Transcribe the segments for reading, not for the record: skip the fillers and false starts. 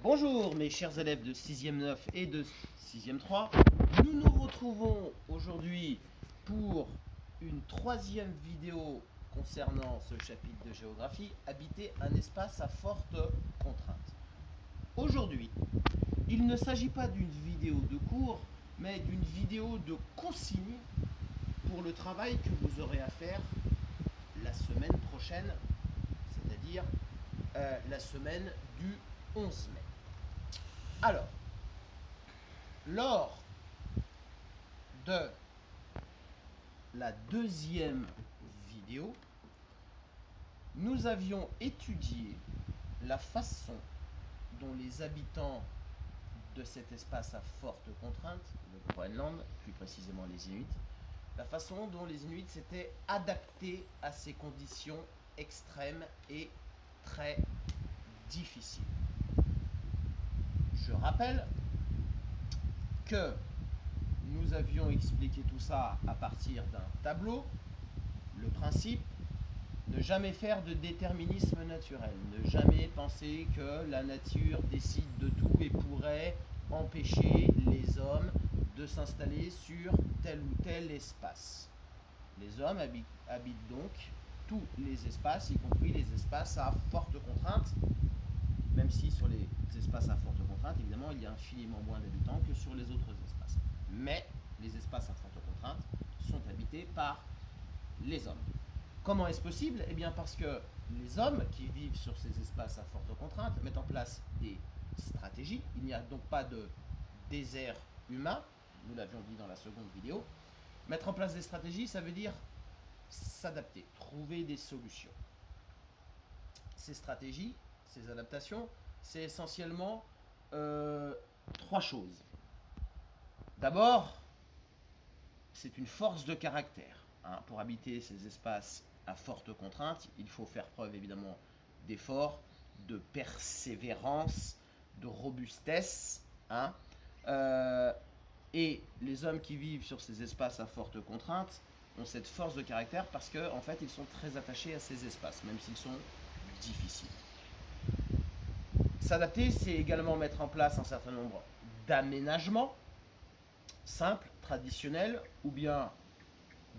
Bonjour mes chers élèves de 6e 9 et de 6e 3. Nous nous retrouvons aujourd'hui pour une troisième vidéo concernant ce chapitre de géographie, habiter un espace à forte contrainte. Aujourd'hui, il ne s'agit pas d'une vidéo de cours, mais d'une vidéo de consigne pour le travail que vous aurez à faire la semaine prochaine, c'est-à-dire la semaine du 11 mai. Alors, lors de la deuxième vidéo, nous avions étudié la façon dont les habitants de cet espace à forte contrainte, le Groenland, plus précisément les Inuits, la façon dont les Inuits s'étaient adaptés à ces conditions extrêmes et très difficiles. Je rappelle que nous avions expliqué tout ça à partir d'un tableau. Le principe, ne jamais faire de déterminisme naturel, ne jamais penser que la nature décide de tout et pourrait empêcher les hommes de s'installer sur tel ou tel espace. Les hommes habitent donc tous les espaces, y compris les espaces à forte contrainte, même si sur les espaces à forte contrainte, évidemment, il y a infiniment moins d'habitants que sur les autres espaces. Mais les espaces à forte contrainte sont habités par les hommes. Comment est-ce possible? Eh bien parce que les hommes qui vivent sur ces espaces à forte contrainte mettent en place des stratégies. Il n'y a donc pas de désert humain, nous l'avions dit dans la seconde vidéo. Mettre en place des stratégies, ça veut dire s'adapter, trouver des solutions. Ces stratégies, ces adaptations, c'est essentiellement trois choses. D'abord, c'est une force de caractère. Pour habiter ces espaces à forte contrainte, il faut faire preuve évidemment d'effort, de persévérance, de robustesse. Et les hommes qui vivent sur ces espaces à forte contrainte ont cette force de caractère parce qu'en fait, ils sont très attachés à ces espaces, même s'ils sont difficiles. S'adapter, c'est également mettre en place un certain nombre d'aménagements simples, traditionnels, ou bien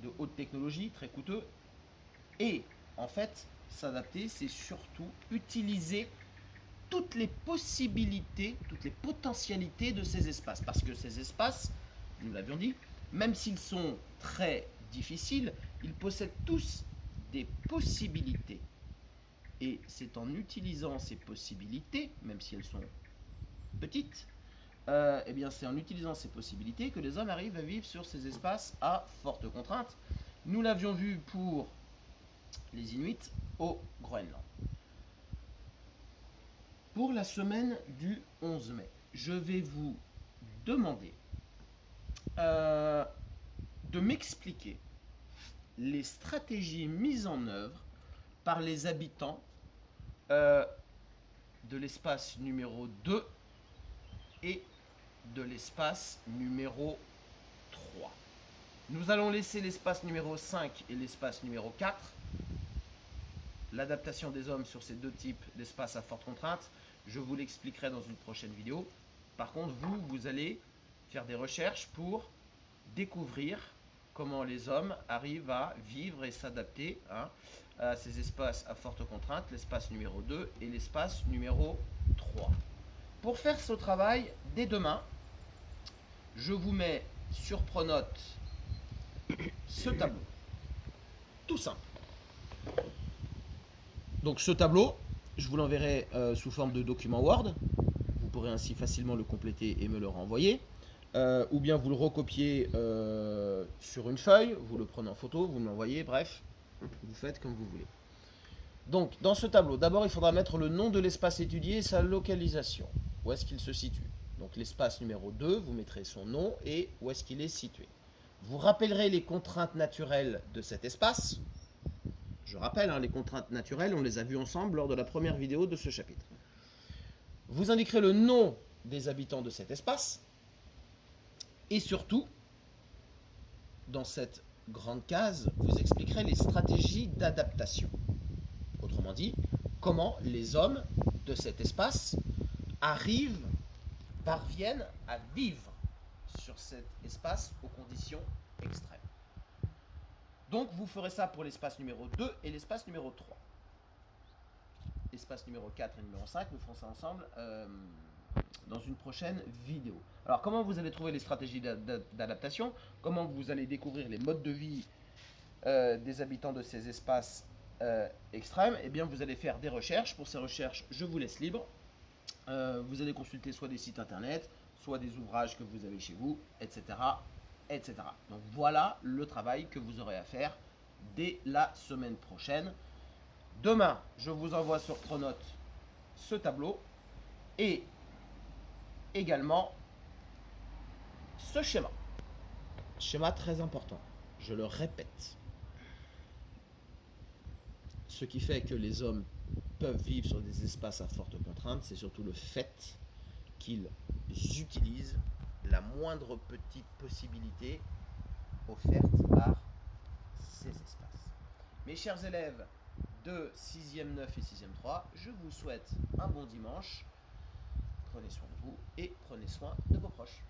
de haute technologie, très coûteux. Et en fait, s'adapter, c'est surtout utiliser toutes les possibilités, toutes les potentialités de ces espaces. Parce que ces espaces, nous l'avions dit, même s'ils sont très difficiles, ils possèdent tous des possibilités. Et c'est en utilisant ces possibilités, même si elles sont petites, eh bien c'est en utilisant ces possibilités que les hommes arrivent à vivre sur ces espaces à forte contrainte. Nous l'avions vu pour les Inuits au Groenland. Pour la semaine du 11 mai, je vais vous demander de m'expliquer les stratégies mises en œuvre par les habitants de l'espace numéro 2 et de l'espace numéro 3. Nous allons laisser l'espace numéro 5 et l'espace numéro 4. L'adaptation des hommes sur ces deux types d'espaces à forte contrainte, je vous l'expliquerai dans une prochaine vidéo. Par contre, vous allez faire des recherches pour découvrir comment les hommes arrivent à vivre et s'adapter à ces espaces à forte contrainte, l'espace numéro 2 et l'espace numéro 3. Pour faire ce travail, dès demain, je vous mets sur Pronote ce tableau. Tout simple. Donc ce tableau, je vous l'enverrai sous forme de document Word. Vous pourrez ainsi facilement le compléter et me le renvoyer. Ou bien vous le recopiez sur une feuille, vous le prenez en photo, vous me l'envoyez, bref, vous faites comme vous voulez. Donc, dans ce tableau, d'abord, il faudra mettre le nom de l'espace étudié et sa localisation. Où est-ce qu'il se situe? Donc, l'espace numéro 2, vous mettrez son nom et où est-ce qu'il est situé. Vous rappellerez les contraintes naturelles de cet espace. Je rappelle, les contraintes naturelles, on les a vues ensemble lors de la première vidéo de ce chapitre. Vous indiquerez le nom des habitants de cet espace. Et surtout, dans cette grande case, vous expliquerez les stratégies d'adaptation. Autrement dit, comment les hommes de cet espace parviennent à vivre sur cet espace aux conditions extrêmes. Donc vous ferez ça pour l'espace numéro 2 et l'espace numéro 3. L'espace numéro 4 et numéro 5, nous ferons ça ensemble dans une prochaine vidéo. Alors comment vous allez trouver les stratégies d'adaptation, comment vous allez découvrir les modes de vie des habitants de ces espaces extrêmes, eh bien vous allez faire des recherches. Pour ces recherches, je vous laisse libre. Vous allez consulter soit des sites internet, soit des ouvrages que vous avez chez vous, etc., etc. Donc voilà le travail que vous aurez à faire dès la semaine prochaine. Demain, je vous envoie sur Pronote ce tableau et également ce schéma. Schéma très important, je le répète. Ce qui fait que les hommes peuvent vivre sur des espaces à forte contrainte, c'est surtout le fait qu'ils utilisent la moindre petite possibilité offerte par ces espaces. Mes chers élèves de 6e 9 et 6e 3, je vous souhaite un bon dimanche. Prenez soin de vous et prenez soin de vos proches.